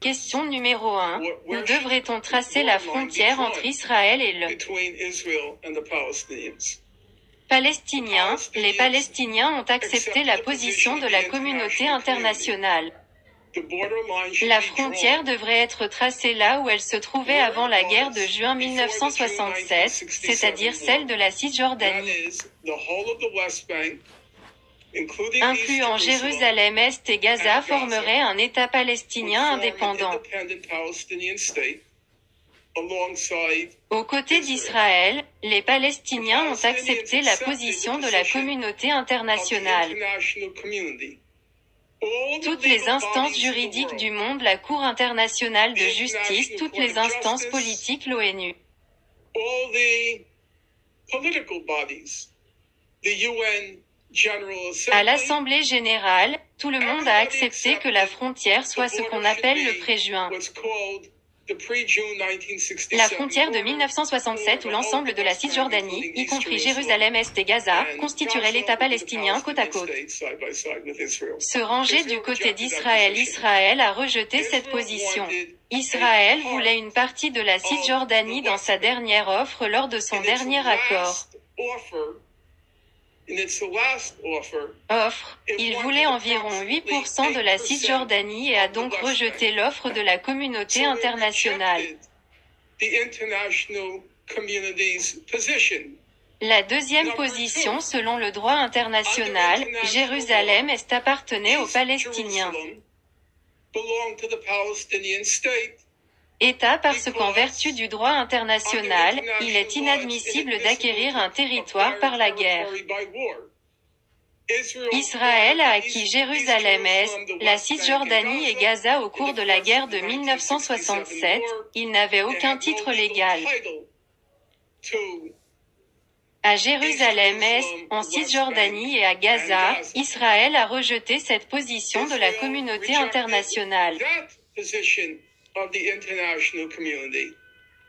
Question numéro 1. Où devrait-on tracer la frontière entre Israël et le Palestiniens? Les Palestiniens ont accepté la position de la communauté internationale. La frontière devrait être tracée là où elle se trouvait avant la guerre de juin 1967, c'est-à-dire celle de la Cisjordanie, incluant Jérusalem-Est et Gaza, formerait un État palestinien indépendant. Aux côtés d'Israël, les Palestiniens ont accepté la position de la communauté internationale. Toutes les instances juridiques du monde, la Cour internationale de justice, toutes les instances politiques, l'ONU, à l'Assemblée générale, tout le monde a accepté que la frontière soit ce qu'on appelle le pré-juin. La frontière de 1967 où l'ensemble de la Cisjordanie, y compris Jérusalem-Est et Gaza, constituerait l'État palestinien côte à côte. Se ranger du côté d'Israël. Israël a rejeté cette position. Israël voulait une partie de la Cisjordanie dans sa dernière offre lors de son dernier accord. Il voulait environ 8% de la Cisjordanie et a donc rejeté l'offre de la communauté internationale. La deuxième position, selon le droit international, Jérusalem-Est appartenait aux Palestiniens. État parce qu'en vertu du droit international, il est inadmissible d'acquérir un territoire par la guerre. Israël a acquis Jérusalem-Est, la Cisjordanie et Gaza au cours de la guerre de 1967, il n'avait aucun titre légal. À Jérusalem-Est, en Cisjordanie et à Gaza, Israël a rejeté cette position de la communauté internationale.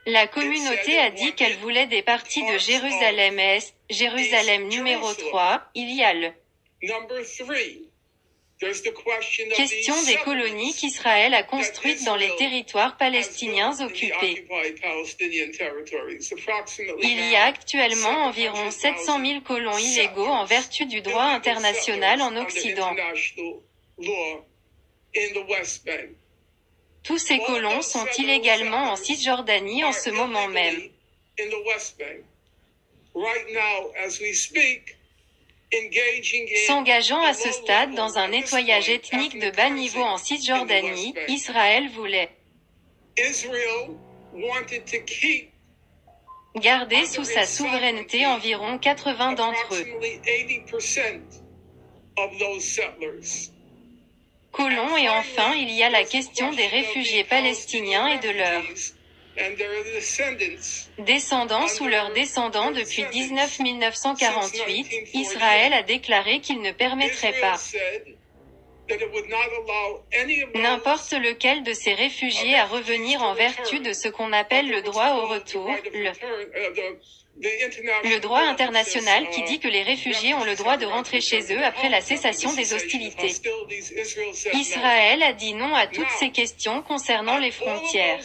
La communauté a dit qu'elle voulait des parties de Jérusalem-Est, Jérusalem numéro 3, il y a le question des colonies qu'Israël a construites dans les territoires palestiniens occupés. Il y a actuellement environ 700 000 colons illégaux en vertu du droit international en Occident. Tous ces colons sont illégalement en Cisjordanie en ce moment même. S'engageant à ce stade dans un nettoyage ethnique de bas niveau en Cisjordanie, Israël voulait garder sous sa souveraineté environ 80 d'entre eux. Colons et enfin il y a la question des réfugiés palestiniens et de leurs descendants ou leurs descendants depuis 1948, Israël a déclaré qu'il ne permettrait pas n'importe lequel de ces réfugiés à revenir en vertu de ce qu'on appelle le droit au retour, le droit international qui dit que les réfugiés ont le droit de rentrer chez eux après la cessation des hostilités. Israël a dit non à toutes ces questions concernant les frontières.